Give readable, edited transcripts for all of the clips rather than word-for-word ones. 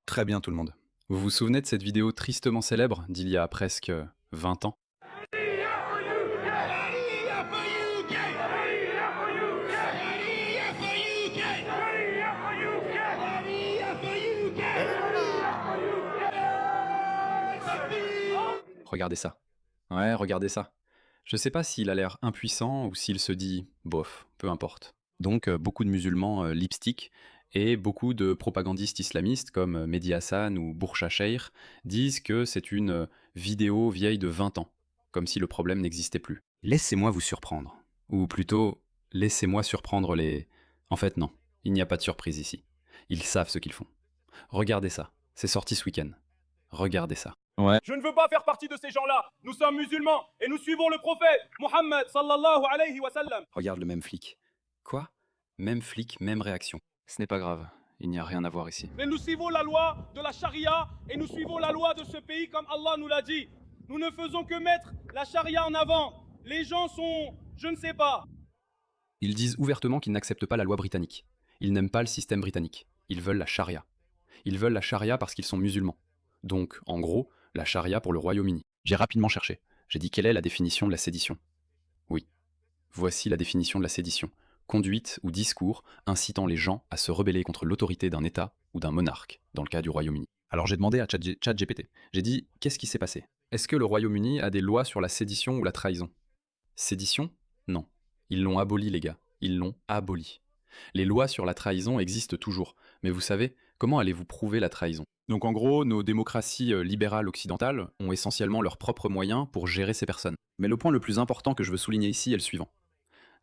Très bien tout le monde. Vous vous souvenez de cette vidéo tristement célèbre d'il y a presque 20 ans? Regardez ça. Ouais, regardez ça. Je sais pas s'il a l'air impuissant ou s'il se dit bof, peu importe. Donc beaucoup de musulmans lipstick et beaucoup de propagandistes islamistes comme Mehdi Hassan ou Bourcha Cheikh disent que c'est une vidéo vieille de 20 ans, comme si le problème n'existait plus. Laissez-moi vous surprendre. Ou plutôt, laissez-moi surprendre les... En fait non, il n'y a pas de surprise ici. Ils savent ce qu'ils font. Regardez ça, c'est sorti ce week-end. Regardez ça. Ouais. Je ne veux pas faire partie de ces gens-là. Nous sommes musulmans et nous suivons le prophète Mohammed sallallahu alayhi wa sallam. Regarde le même flic. Quoi? Même flic, même réaction. Ce n'est pas grave, il n'y a rien à voir ici. Et nous suivons la loi de la charia et nous suivons la loi de ce pays comme Allah nous l'a dit. Nous ne faisons que mettre la charia en avant. Les gens sont, je ne sais pas. Ils disent ouvertement qu'ils n'acceptent pas la loi britannique. Ils n'aiment pas le système britannique. Ils veulent la charia. Ils veulent la charia parce qu'ils sont musulmans. Donc, en gros, la charia pour le Royaume-Uni. J'ai rapidement cherché. J'ai dit quelle est la définition de la sédition. Oui. Voici la définition de la sédition. Conduite ou discours incitant les gens à se rebeller contre l'autorité d'un État ou d'un monarque, dans le cas du Royaume-Uni. Alors j'ai demandé à ChatGPT. J'ai dit, qu'est-ce qui s'est passé? Est-ce que le Royaume-Uni a des lois sur la sédition ou la trahison? Sédition? Non. Ils l'ont aboli, les gars. Ils l'ont aboli. Les lois sur la trahison existent toujours. Mais vous savez, comment allez-vous prouver la trahison? Donc en gros, nos démocraties libérales occidentales ont essentiellement leurs propres moyens pour gérer ces personnes. Mais le point le plus important que je veux souligner ici est le suivant.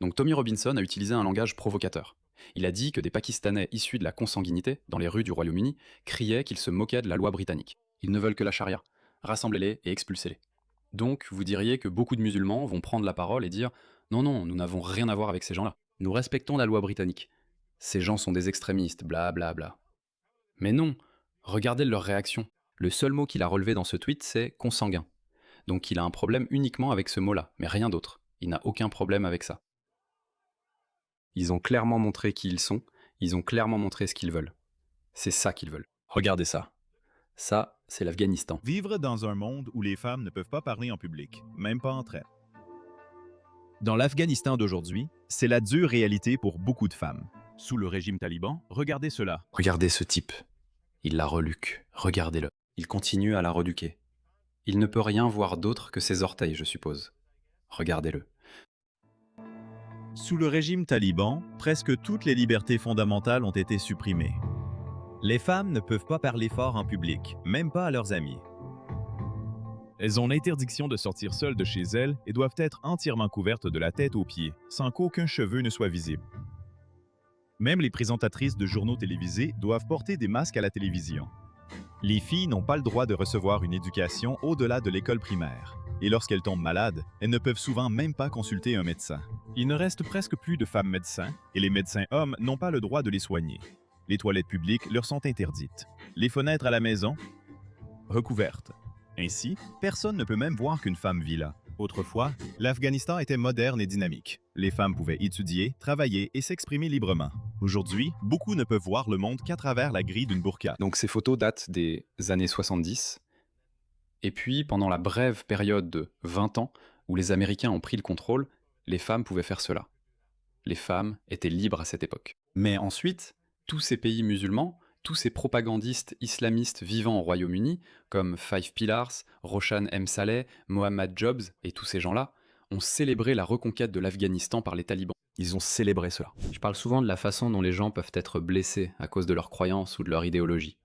Donc Tommy Robinson a utilisé un langage provocateur. Il a dit que des Pakistanais issus de la consanguinité, dans les rues du Royaume-Uni, criaient qu'ils se moquaient de la loi britannique. Ils ne veulent que la charia. Rassemblez-les et expulsez-les. Donc vous diriez que beaucoup de musulmans vont prendre la parole et dire non, non, nous n'avons rien à voir avec ces gens-là. Nous respectons la loi britannique. Ces gens sont des extrémistes, bla bla bla. Mais non, regardez leur réaction. Le seul mot qu'il a relevé dans ce tweet, c'est consanguin. Donc il a un problème uniquement avec ce mot-là, mais rien d'autre. Il n'a aucun problème avec ça. Ils ont clairement montré qui ils sont, ils ont clairement montré ce qu'ils veulent. C'est ça qu'ils veulent. Regardez ça. Ça, c'est l'Afghanistan. Vivre dans un monde où les femmes ne peuvent pas parler en public, même pas entre elles. Dans l'Afghanistan d'aujourd'hui, c'est la dure réalité pour beaucoup de femmes. Sous le régime taliban, regardez cela. Regardez ce type. Il la reluque. Regardez-le. Il continue à la reluquer. Il ne peut rien voir d'autre que ses orteils, je suppose. Regardez-le. Sous le régime taliban, presque toutes les libertés fondamentales ont été supprimées. Les femmes ne peuvent pas parler fort en public, même pas à leurs amis. Elles ont l'interdiction de sortir seules de chez elles et doivent être entièrement couvertes de la tête aux pieds, sans qu'aucun cheveu ne soit visible. Même les présentatrices de journaux télévisés doivent porter des masques à la télévision. Les filles n'ont pas le droit de recevoir une éducation au-delà de l'école primaire. Et lorsqu'elles tombent malades, elles ne peuvent souvent même pas consulter un médecin. Il ne reste presque plus de femmes médecins, et les médecins hommes n'ont pas le droit de les soigner. Les toilettes publiques leur sont interdites. Les fenêtres à la maison, recouvertes. Ainsi, personne ne peut même voir qu'une femme vit là. Autrefois, l'Afghanistan était moderne et dynamique. Les femmes pouvaient étudier, travailler et s'exprimer librement. Aujourd'hui, beaucoup ne peuvent voir le monde qu'à travers la grille d'une burqa. Donc ces photos datent des années 70. Et puis, pendant la brève période de 20 ans où les Américains ont pris le contrôle, les femmes pouvaient faire cela. Les femmes étaient libres à cette époque. Mais ensuite, tous ces pays musulmans, tous ces propagandistes islamistes vivant au Royaume-Uni, comme Five Pillars, Roshan M. Saleh, Mohammad Jobs et tous ces gens-là, ont célébré la reconquête de l'Afghanistan par les talibans. Ils ont célébré cela. Je parle souvent de la façon dont les gens peuvent être blessés à cause de leurs croyances ou de leur idéologie.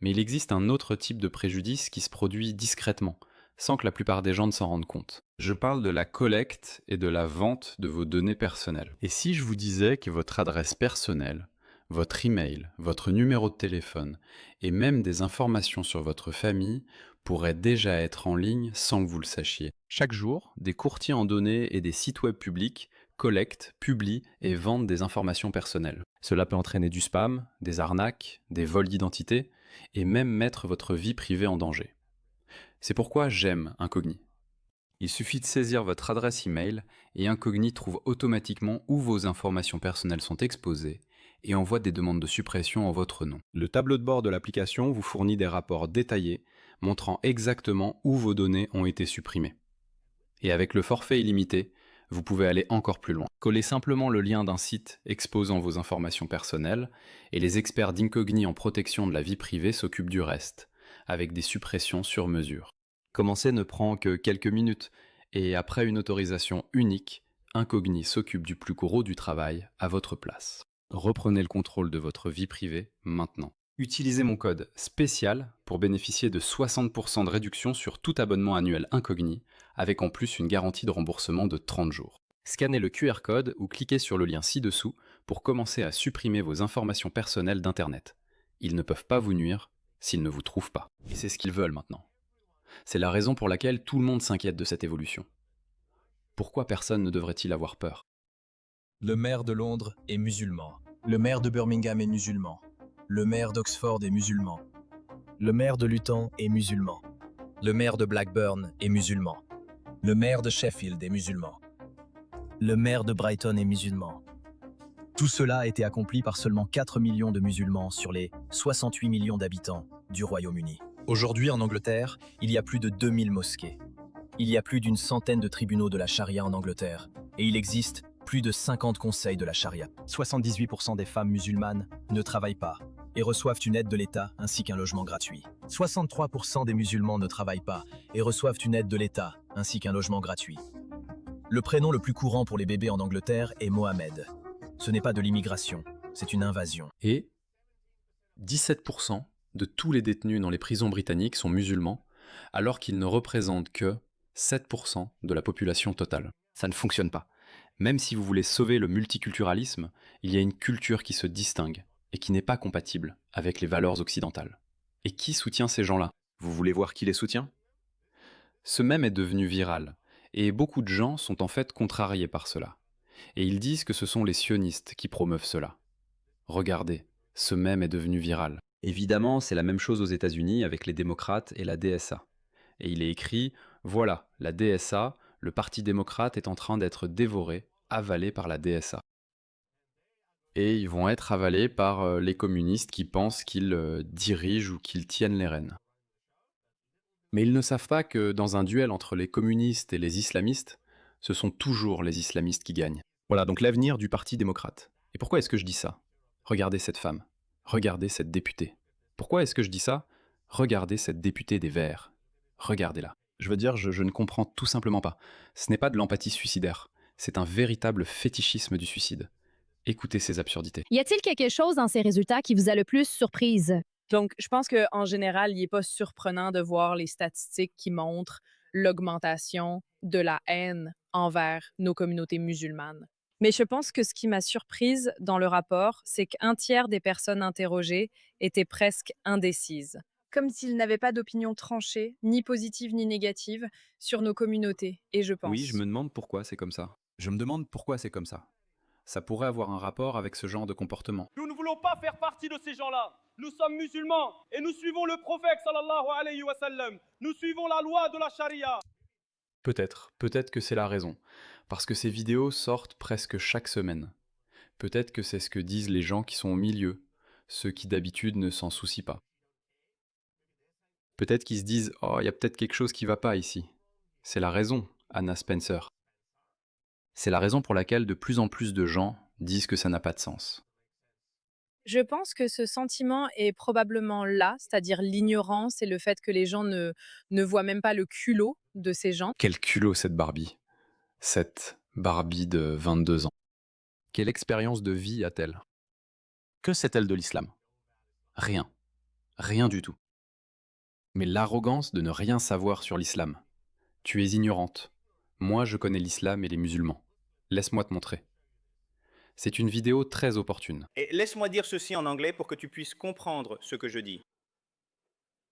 Mais il existe un autre type de préjudice qui se produit discrètement, sans que la plupart des gens ne s'en rendent compte. Je parle de la collecte et de la vente de vos données personnelles. Et si je vous disais que votre adresse personnelle, votre email, votre numéro de téléphone et même des informations sur votre famille pourraient déjà être en ligne sans que vous le sachiez. Chaque jour, des courtiers en données et des sites web publics collectent, publient et vendent des informations personnelles. Cela peut entraîner du spam, des arnaques, des vols d'identité et même mettre votre vie privée en danger. C'est pourquoi j'aime Incogni. Il suffit de saisir votre adresse email et Incogni trouve automatiquement où vos informations personnelles sont exposées et envoie des demandes de suppression en votre nom. Le tableau de bord de l'application vous fournit des rapports détaillés montrant exactement où vos données ont été supprimées. Et avec le forfait illimité, vous pouvez aller encore plus loin. Collez simplement le lien d'un site exposant vos informations personnelles et les experts d'Incogni en protection de la vie privée s'occupent du reste, avec des suppressions sur mesure. Commencer ne prend que quelques minutes et après une autorisation unique, Incogni s'occupe du plus gros du travail à votre place. Reprenez le contrôle de votre vie privée maintenant. Utilisez mon code spécial pour bénéficier de 60% de réduction sur tout abonnement annuel Incogni, avec en plus une garantie de remboursement de 30 jours. Scannez le QR code ou cliquez sur le lien ci-dessous pour commencer à supprimer vos informations personnelles d'Internet. Ils ne peuvent pas vous nuire s'ils ne vous trouvent pas. Et c'est ce qu'ils veulent maintenant. C'est la raison pour laquelle tout le monde s'inquiète de cette évolution. Pourquoi personne ne devrait-il avoir peur? Le maire de Londres est musulman. Le maire de Birmingham est musulman. Le maire d'Oxford est musulman. Le maire de Luton est musulman. Le maire de Blackburn est musulman. Le maire de Sheffield est musulman. Le maire de Brighton est musulman. Tout cela a été accompli par seulement 4 millions de musulmans sur les 68 millions d'habitants du Royaume-Uni. Aujourd'hui, en Angleterre, il y a plus de 2000 mosquées. Il y a plus d'une centaine de tribunaux de la charia en Angleterre. Et il existe plus de 50 conseils de la charia. 78% des femmes musulmanes ne travaillent pas et reçoivent une aide de l'État ainsi qu'un logement gratuit. 63% des musulmans ne travaillent pas et reçoivent une aide de l'État ainsi qu'un logement gratuit. Le prénom le plus courant pour les bébés en Angleterre est Mohamed. Ce n'est pas de l'immigration, c'est une invasion. Et 17% de tous les détenus dans les prisons britanniques sont musulmans, alors qu'ils ne représentent que 7% de la population totale. Ça ne fonctionne pas. Même si vous voulez sauver le multiculturalisme, il y a une culture qui se distingue et qui n'est pas compatible avec les valeurs occidentales. Et qui soutient ces gens-là? Vous voulez voir qui les soutient? Ce mème est devenu viral, et beaucoup de gens sont en fait contrariés par cela. Et ils disent que ce sont les sionistes qui promeuvent cela. Regardez, ce mème est devenu viral. Évidemment, c'est la même chose aux États-Unis avec les démocrates et la DSA. Et il est écrit « Voilà, la DSA, le Parti démocrate est en train d'être dévoré, avalé par la DSA. » Et ils vont être avalés par les communistes qui pensent qu'ils dirigent ou qu'ils tiennent les rênes. Mais ils ne savent pas que dans un duel entre les communistes et les islamistes, ce sont toujours les islamistes qui gagnent. Voilà donc l'avenir du Parti démocrate. Et pourquoi est-ce que je dis ça? Regardez cette femme. Regardez cette députée. Pourquoi est-ce que je dis ça? Regardez cette députée des Verts. Regardez-la. Je veux dire, je ne comprends tout simplement pas. Ce n'est pas de l'empathie suicidaire. C'est un véritable fétichisme du suicide. Écoutez ces absurdités. Y a-t-il quelque chose dans ces résultats qui vous a le plus surprise? Donc, je pense qu'en général, il n'est pas surprenant de voir les statistiques qui montrent l'augmentation de la haine envers nos communautés musulmanes. Mais je pense que ce qui m'a surprise dans le rapport, c'est qu'un tiers des personnes interrogées étaient presque indécises. Comme s'ils n'avaient pas d'opinion tranchée, ni positive ni négative, sur nos communautés. Et je pense... Oui, je me demande pourquoi c'est comme ça. Je me demande pourquoi c'est comme ça. Ça pourrait avoir un rapport avec ce genre de comportement. Nous ne voulons pas faire partie de ces gens-là. Nous sommes musulmans et nous suivons le prophète sallallahu alayhi wa sallam. Nous suivons la loi de la charia. Peut-être que c'est la raison. Parce que ces vidéos sortent presque chaque semaine. Peut-être que c'est ce que disent les gens qui sont au milieu, ceux qui d'habitude ne s'en soucient pas. Peut-être qu'ils se disent « Oh, il y a peut-être quelque chose qui va pas ici ». C'est la raison, Anna Spencer. C'est la raison pour laquelle de plus en plus de gens disent que ça n'a pas de sens. Je pense que ce sentiment est probablement là, c'est-à-dire l'ignorance et le fait que les gens ne voient même pas le culot de ces gens. Quel culot cette Barbie. Cette Barbie de 22 ans. Quelle expérience de vie a-t-elle? Que sait-elle de l'islam? Rien. Rien du tout. Mais l'arrogance de ne rien savoir sur l'islam. Tu es ignorante. Moi, je connais l'islam et les musulmans. Laisse-moi te montrer. C'est une vidéo très opportune. Et laisse-moi dire ceci en anglais pour que tu puisses comprendre ce que je dis.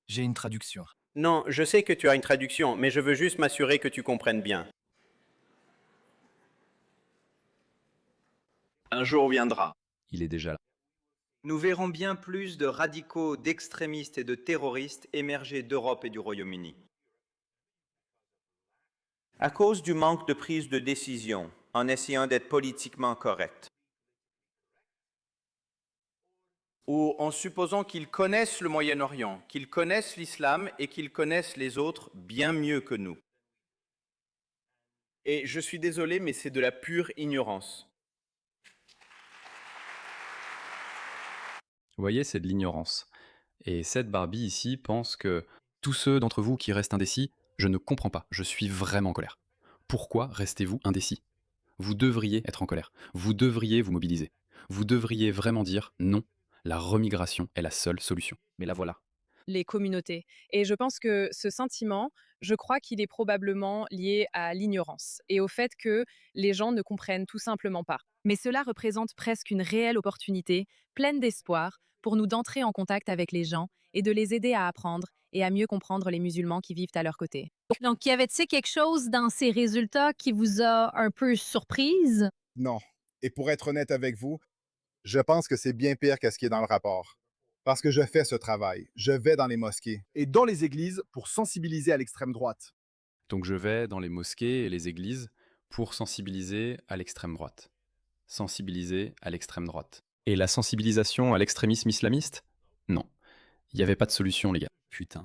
J'ai une traduction. Non, je sais que tu as une traduction, mais je veux juste m'assurer que tu comprennes bien. Un jour viendra. Il est déjà là. Nous verrons bien plus de radicaux, d'extrémistes et de terroristes émerger d'Europe et du Royaume-Uni. À cause du manque de prise de décision, en essayant d'être politiquement correct. ou en supposant qu'ils connaissent le Moyen-Orient, qu'ils connaissent l'islam et qu'ils connaissent les autres bien mieux que nous. Et je suis désolé, mais c'est de la pure ignorance. Vous voyez, c'est de l'ignorance. Et cette Barbie ici pense que tous ceux d'entre vous qui restent indécis, je ne comprends pas, je suis vraiment en colère. Pourquoi restez-vous indécis? Vous devriez être en colère, vous devriez vous mobiliser, vous devriez vraiment dire non, la remigration est la seule solution. Mais la voilà. Les communautés. Et je pense que ce sentiment, je crois qu'il est probablement lié à l'ignorance et au fait que les gens ne comprennent tout simplement pas. Mais cela représente presque une réelle opportunité, pleine d'espoir, pour nous d'entrer en contact avec les gens et de les aider à apprendre et à mieux comprendre les musulmans qui vivent à leur côté. Donc, y avait-il quelque chose dans ces résultats qui vous a un peu surprise? Non. Et pour être honnête avec vous, je pense que c'est bien pire qu'à ce qui est dans le rapport. Parce que je fais ce travail. Je vais dans les mosquées et dans les églises pour sensibiliser à l'extrême droite. Donc je vais dans les mosquées et les églises pour sensibiliser à l'extrême droite. Sensibiliser à l'extrême droite. Et la sensibilisation à l'extrémisme islamiste? Non. Il n'y avait pas de solution, les gars. Putain.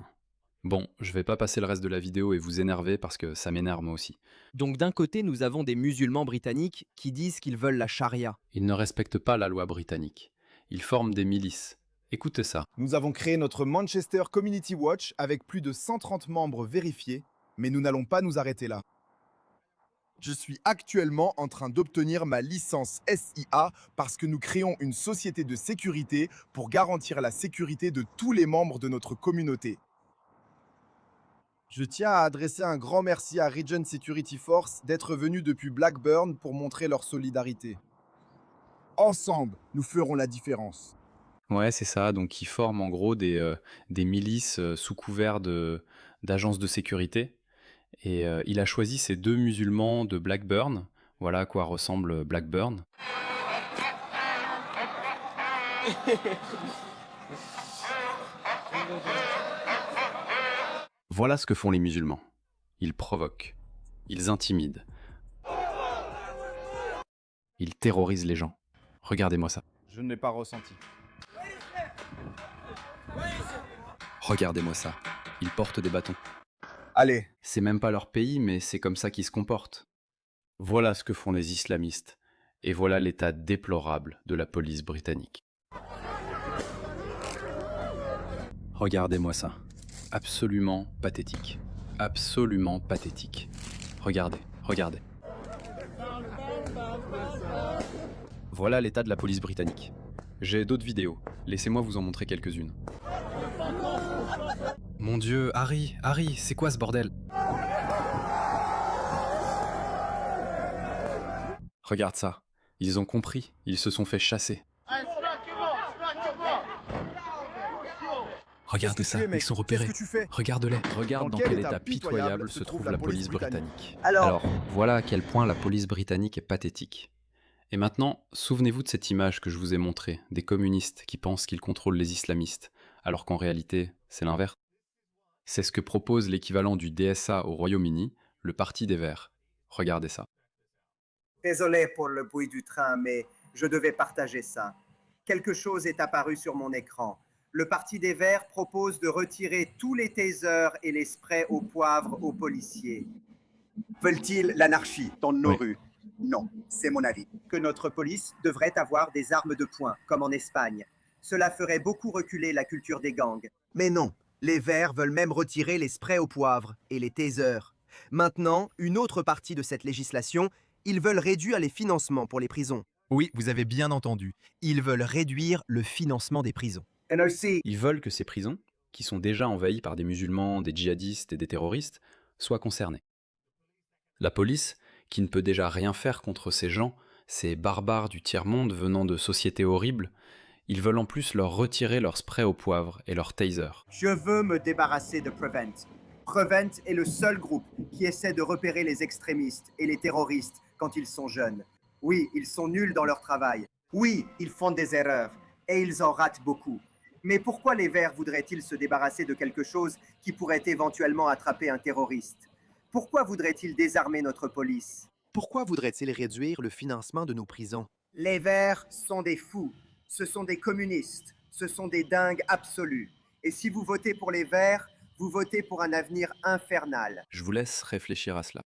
Bon, je vais pas passer le reste de la vidéo et vous énerver parce que ça m'énerve moi aussi. Donc d'un côté, nous avons des musulmans britanniques qui disent qu'ils veulent la charia. Ils ne respectent pas la loi britannique. Ils forment des milices. Écoutez ça. Nous avons créé notre Manchester Community Watch avec plus de 130 membres vérifiés, mais nous n'allons pas nous arrêter là. Je suis actuellement en train d'obtenir ma licence SIA parce que nous créons une société de sécurité pour garantir la sécurité de tous les membres de notre communauté. Je tiens à adresser un grand merci à Regent Security Force d'être venus depuis Blackburn pour montrer leur solidarité. Ensemble, nous ferons la différence. Ouais, c'est ça. Donc ils forment en gros des milices sous couvert d'agences de sécurité. Et il a choisi ces deux musulmans de Blackburn. Voilà à quoi ressemble Blackburn. Voilà ce que font les musulmans. Ils provoquent. Ils intimident. Ils terrorisent les gens. Regardez-moi ça. Je ne l'ai pas ressenti. Regardez-moi ça. Ils portent des bâtons. Allez. C'est même pas leur pays, mais c'est comme ça qu'ils se comportent. Voilà ce que font les islamistes. Et voilà l'état déplorable de la police britannique. Regardez-moi ça. Absolument pathétique. Absolument pathétique. Regardez, regardez. Voilà l'état de la police britannique. J'ai d'autres vidéos. Laissez-moi vous en montrer quelques-unes. Mon Dieu, Harry, c'est quoi ce bordel? Regarde ça. Ils ont compris. Ils se sont fait chasser. Regarde ça, ils sont repérés. Regarde-les. Regarde dans quel état pitoyable se trouve la police britannique. Alors, voilà à quel point la police britannique est pathétique. Et maintenant, souvenez-vous de cette image que je vous ai montrée, des communistes qui pensent qu'ils contrôlent les islamistes, alors qu'en réalité, c'est l'inverse. C'est ce que propose l'équivalent du DSA au Royaume-Uni, le Parti des Verts. Regardez ça. Désolé pour le bruit du train, mais je devais partager ça. Quelque chose est apparu sur mon écran. Le Parti des Verts propose de retirer tous les tasers et les sprays au poivre aux policiers. Veulent-ils l'anarchie dans nos rues? Non, c'est mon avis. Que notre police devrait avoir des armes de poing, comme en Espagne. Cela ferait beaucoup reculer la culture des gangs. Mais non, les Verts veulent même retirer les sprays au poivre et les tasers. Maintenant, une autre partie de cette législation, ils veulent réduire les financements pour les prisons. Oui, vous avez bien entendu. Ils veulent réduire le financement des prisons. Ils veulent que ces prisons, qui sont déjà envahies par des musulmans, des djihadistes et des terroristes, soient concernées. La police, qui ne peut déjà rien faire contre ces gens, ces barbares du tiers-monde venant de sociétés horribles, ils veulent en plus leur retirer leur spray au poivre et leur taser. Je veux me débarrasser de Prevent. Prevent est le seul groupe qui essaie de repérer les extrémistes et les terroristes quand ils sont jeunes. Oui, ils sont nuls dans leur travail. Oui, ils font des erreurs et ils en ratent beaucoup. Mais pourquoi les Verts voudraient-ils se débarrasser de quelque chose qui pourrait éventuellement attraper un terroriste? Pourquoi voudraient-ils désarmer notre police? Pourquoi voudraient-ils réduire le financement de nos prisons? Les Verts sont des fous. Ce sont des communistes. Ce sont des dingues absolus. Et si vous votez pour les Verts, vous votez pour un avenir infernal. Je vous laisse réfléchir à cela.